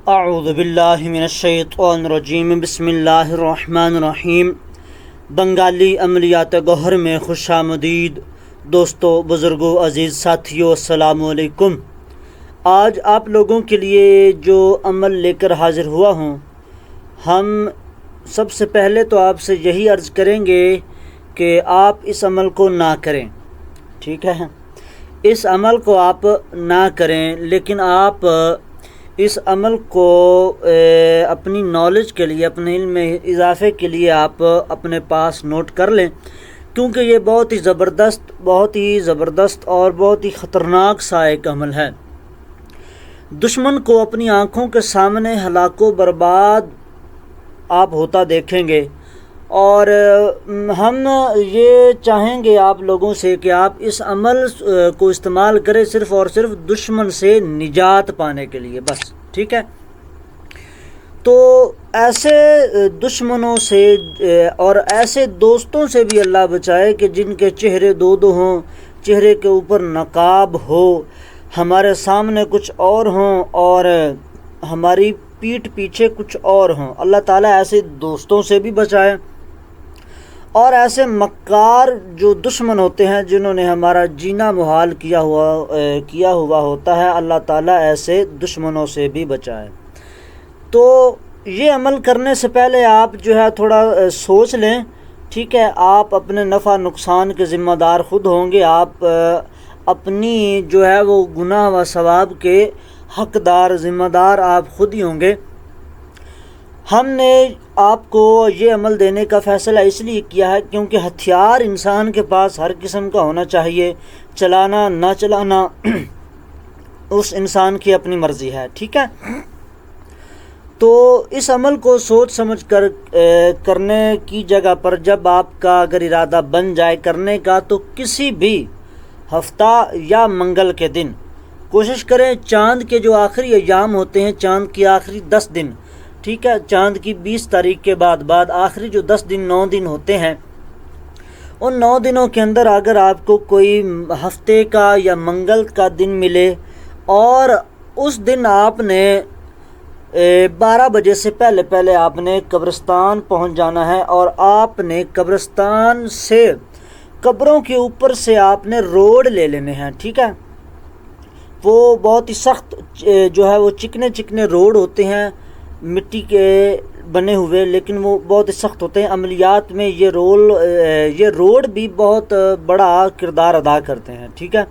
اعوذ باللہ من الشیطان الرجیم بسم اللہ الرحمن الرحیم۔ بنگالی عملیات گوہر میں خوش آمدید دوستو، بزرگوں، عزیز ساتھیوں، السلام علیکم۔ آج آپ لوگوں کے لیے جو عمل لے کر حاضر ہوا ہوں، ہم سب سے پہلے تو آپ سے یہی عرض کریں گے کہ آپ اس عمل کو نہ کریں، ٹھیک ہے؟ اس عمل کو آپ نہ کریں، لیکن آپ اس عمل کو اپنی نالج کے لیے، اپنے علم میں اضافے کے لیے آپ اپنے پاس نوٹ کر لیں، کیونکہ یہ بہت ہی زبردست اور بہت ہی خطرناک سا ایک عمل ہے۔ دشمن کو اپنی آنکھوں کے سامنے ہلاک و برباد آپ ہوتا دیکھیں گے، اور ہم یہ چاہیں گے آپ لوگوں سے کہ آپ اس عمل کو استعمال کریں صرف اور صرف دشمن سے نجات پانے کے لیے، بس، ٹھیک ہے؟ تو ایسے دشمنوں سے اور ایسے دوستوں سے بھی اللہ بچائے کہ جن کے چہرے دو ہوں، چہرے کے اوپر نقاب ہو، ہمارے سامنے کچھ اور ہوں اور ہماری پیٹھ پیچھے کچھ اور ہوں۔ اللہ تعالیٰ ایسے دوستوں سے بھی بچائے، اور ایسے مکار جو دشمن ہوتے ہیں جنہوں نے ہمارا جینا محال کیا ہوا ہوتا ہے، اللہ تعالیٰ ایسے دشمنوں سے بھی بچائے۔ تو یہ عمل کرنے سے پہلے آپ جو ہے تھوڑا سوچ لیں، ٹھیک ہے؟ آپ اپنے نفع نقصان کے ذمہ دار خود ہوں گے، آپ اپنی جو ہے وہ گناہ و ثواب کے حقدار، ذمہ دار آپ خود ہی ہوں گے۔ ہم نے آپ کو یہ عمل دینے کا فیصلہ اس لیے کیا ہے کیونکہ ہتھیار انسان کے پاس ہر قسم کا ہونا چاہیے، چلانا نہ چلانا اس انسان کی اپنی مرضی ہے، ٹھیک ہے؟ تو اس عمل کو سوچ سمجھ کر کرنے کی جگہ پر جب آپ کا اگر ارادہ بن جائے کرنے کا، تو کسی بھی ہفتہ یا منگل کے دن کوشش کریں، چاند کے جو آخری ایام ہوتے ہیں، چاند کی آخری 10 دن، ٹھیک ہے؟ چاند کی 20 تاریخ کے بعد آخری جو 10 دن 9 دن ہوتے ہیں، ان 9 دنوں کے اندر اگر آپ کو کوئی ہفتے کا یا منگل کا دن ملے، اور اس دن آپ نے 12 بجے سے پہلے آپ نے قبرستان پہنچ جانا ہے، اور آپ نے قبرستان سے، قبروں کے اوپر سے آپ نے روڈ لے لینے ہیں، ٹھیک ہے؟ وہ بہت ہی سخت جو ہے وہ چکنے روڈ ہوتے ہیں، مٹی کے بنے ہوئے، لیکن وہ بہت ہی سخت ہوتے ہیں۔ عملیات میں یہ روڈ بھی بہت بڑا کردار ادا کرتے ہیں، ٹھیک ہے؟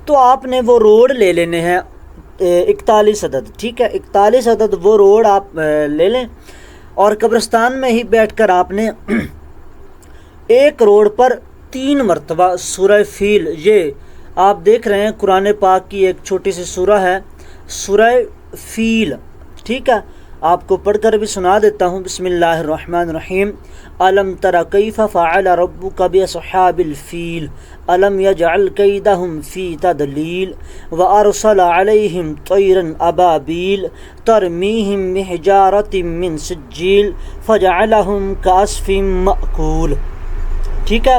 تو آپ نے وہ روڈ لے لینے ہیں 41 عدد، ٹھیک ہے؟ 41 عدد وہ روڈ آپ لے لیں، اور قبرستان میں ہی بیٹھ کر آپ نے ایک روڈ پر 3 مرتبہ سورہ فیل، یہ آپ دیکھ رہے ہیں قرآن پاک کی ایک چھوٹی سی سورہ ہے، سورہ فیل، ٹھیک ہے؟ آپ کو پڑھ کر بھی سنا دیتا ہوں۔ بسم اللہ الرحمن الرحیم۔ الم تر کیف فعل ربک باصحاب الفیل الم یجعل کیدہم فی تضلیل وارسل علیہم طیرا ابابیل ترمیہم بحجارۃ من سجیل فجعلہم کعصف مأکول۔ ٹھیک ہے؟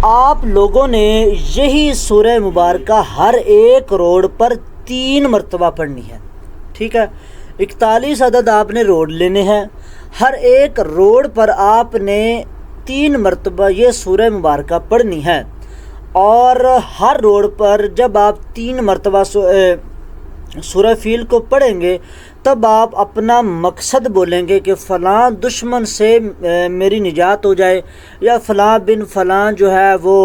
آپ لوگوں نے یہی سورہ مبارکہ ہر ایک روڈ پر 3 مرتبہ پڑھنی ہے، ٹھیک ہے؟ 41 عدد آپ نے روڈ لینے ہیں، ہر ایک روڈ پر آپ نے 3 مرتبہ یہ سورہ مبارکہ پڑھنی ہے، اور ہر روڈ پر جب آپ 3 مرتبہ سورہ فیل کو پڑھیں گے، تب آپ اپنا مقصد بولیں گے کہ فلاں دشمن سے میری نجات ہو جائے، یا فلاں بن فلاں جو ہے وہ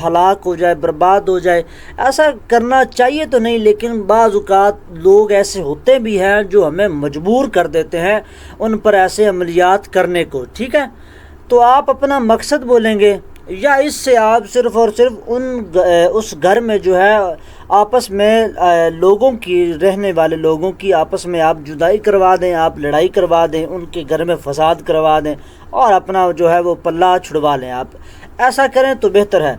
ہلاک ہو جائے، برباد ہو جائے۔ ایسا کرنا چاہیے تو نہیں، لیکن بعض اوقات لوگ ایسے ہوتے بھی ہیں جو ہمیں مجبور کر دیتے ہیں ان پر ایسے عملیات کرنے کو، ٹھیک ہے؟ تو آپ اپنا مقصد بولیں گے، یا اس سے آپ صرف اور صرف اس گھر میں جو ہے آپس میں لوگوں کی، رہنے والے لوگوں کی آپس میں آپ جدائی کروا دیں، آپ لڑائی کروا دیں، ان کے گھر میں فساد کروا دیں، اور اپنا جو ہے وہ پلہ چھڑوا لیں۔ آپ ایسا کریں تو بہتر ہے،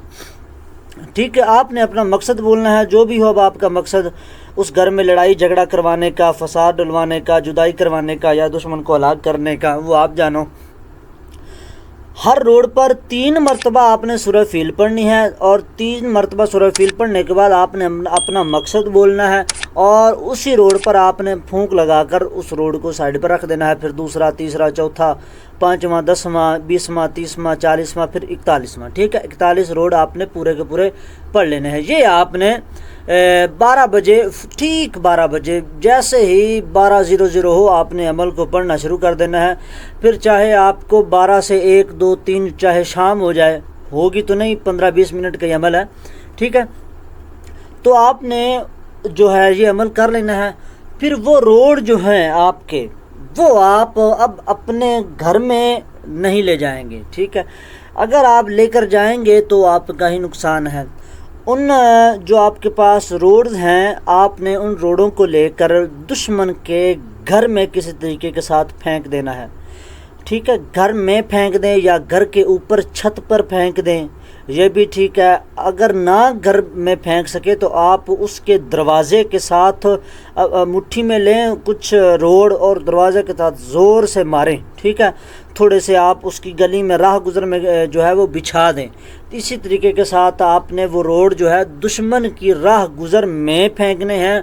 ٹھیک ہے؟ آپ نے اپنا مقصد بولنا ہے، جو بھی ہو اب آپ کا مقصد، اس گھر میں لڑائی جھگڑا کروانے کا، فساد ڈلوانے کا، جدائی کروانے کا، یا دشمن کو ہلاک کرنے کا، وہ آپ جانو۔ ہر روڈ پر 3 مرتبہ آپ نے سورہ فیل پڑھنی ہے، اور 3 مرتبہ سورہ فیل پڑھنے کے بعد آپ نے اپنا مقصد بولنا ہے، اور اسی روڈ پر آپ نے پھونک لگا کر اس روڈ کو سائڈ پر رکھ دینا ہے، پھر دوسرا، تیسرا، چوتھا، 5واں، 10واں، 20واں، 30واں، 40واں، پھر 41واں، ٹھیک ہے، 41 روڈ آپ نے پورے کے پورے پڑھ لینے ہیں۔ یہ آپ نے 12 بجے، ٹھیک 12 بجے جیسے ہی 12:00 ہو آپ نے عمل کو پڑھنا شروع کر دینا ہے۔ پھر چاہے آپ کو 12 سے 1، 2، 3 چاہے شام ہو جائے، ہوگی تو نہیں، 15-20 منٹ کا یہ عمل ہے، ٹھیک ہے، تو آپ نے جو ہے یہ عمل کر لینا ہے۔ پھر وہ روڈ جو ہیں آپ کے، وہ آپ اب اپنے گھر میں نہیں لے جائیں گے، ٹھیک ہے، اگر آپ لے کر جائیں گے تو آپ کا ہی نقصان ہے۔ ان جو آپ کے پاس روڈز ہیں، آپ نے ان روڈوں کو لے کر دشمن کے گھر میں کسی طریقے کے ساتھ پھینک دینا ہے، ٹھیک ہے، گھر میں پھینک دیں یا گھر کے اوپر چھت پر پھینک دیں، یہ بھی ٹھیک ہے۔ اگر نہ گھر میں پھینک سکے تو آپ اس کے دروازے کے ساتھ مٹھی میں لیں کچھ روڈ اور دروازے کے ساتھ زور سے ماریں، ٹھیک ہے، تھوڑے سے آپ اس کی گلی میں، راہ گزر میں جو ہے وہ بچھا دیں۔ اسی طریقے کے ساتھ آپ نے وہ روڈ جو ہے دشمن کی راہ گزر میں پھینکنے ہیں،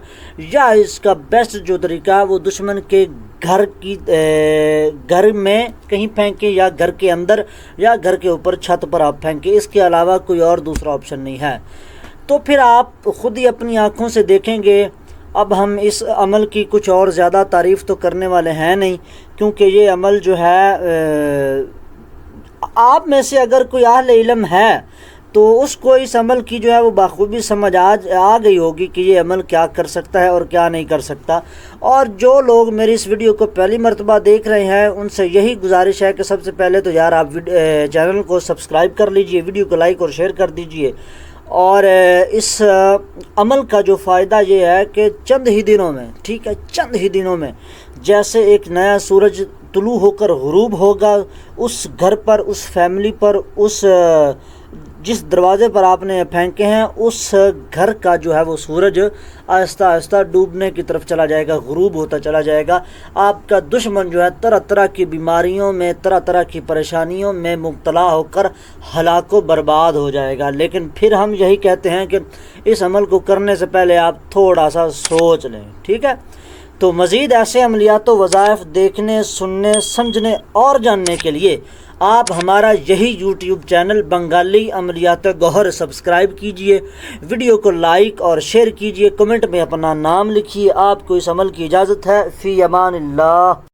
یا اس کا بیسٹ جو طریقہ ہے وہ دشمن کے گھر میں کہیں پھینکیں، یا گھر کے اندر، یا گھر کے اوپر چھت پر آپ پھینکیں، اس کے علاوہ کوئی اور دوسرا آپشن نہیں ہے۔ تو پھر آپ خود ہی اپنی آنکھوں سے دیکھیں گے۔ اب ہم اس عمل کی کچھ اور زیادہ تعریف تو کرنے والے ہیں نہیں، کیونکہ یہ عمل جو ہے آپ میں سے اگر کوئی اہل علم ہے تو اس کو اس عمل کی جو ہے وہ بخوبی سمجھ آ گئی ہوگی کہ یہ عمل کیا کر سکتا ہے اور کیا نہیں کر سکتا۔ اور جو لوگ میری اس ویڈیو کو پہلی مرتبہ دیکھ رہے ہیں ان سے یہی گزارش ہے کہ سب سے پہلے تو یار آپ چینل کو سبسکرائب کر لیجئے، ویڈیو کو لائک اور شیئر کر دیجئے، اور اس عمل کا جو فائدہ یہ ہے کہ چند ہی دنوں میں، ٹھیک ہے، چند ہی دنوں میں جیسے ایک نیا سورج طلوع ہو کر غروب ہوگا، اس گھر پر، اس فیملی پر، اس جس دروازے پر آپ نے پھینکے ہیں، اس گھر کا جو ہے وہ سورج آہستہ آہستہ ڈوبنے کی طرف چلا جائے گا، غروب ہوتا چلا جائے گا۔ آپ کا دشمن جو ہے طرح طرح کی بیماریوں میں، طرح طرح کی پریشانیوں میں مبتلا ہو کر ہلاک و برباد ہو جائے گا۔ لیکن پھر ہم یہی کہتے ہیں کہ اس عمل کو کرنے سے پہلے آپ تھوڑا سا سوچ لیں، ٹھیک ہے۔ تو مزید ایسے عملیات و وظائف دیکھنے، سننے، سمجھنے اور جاننے کے لیے آپ ہمارا یہی یوٹیوب چینل بنگالی عملیات گوہر سبسکرائب کیجئے، ویڈیو کو لائک اور شیئر کیجئے، کمنٹ میں اپنا نام لکھیے۔ آپ کو اس عمل کی اجازت ہے، فی امان اللہ۔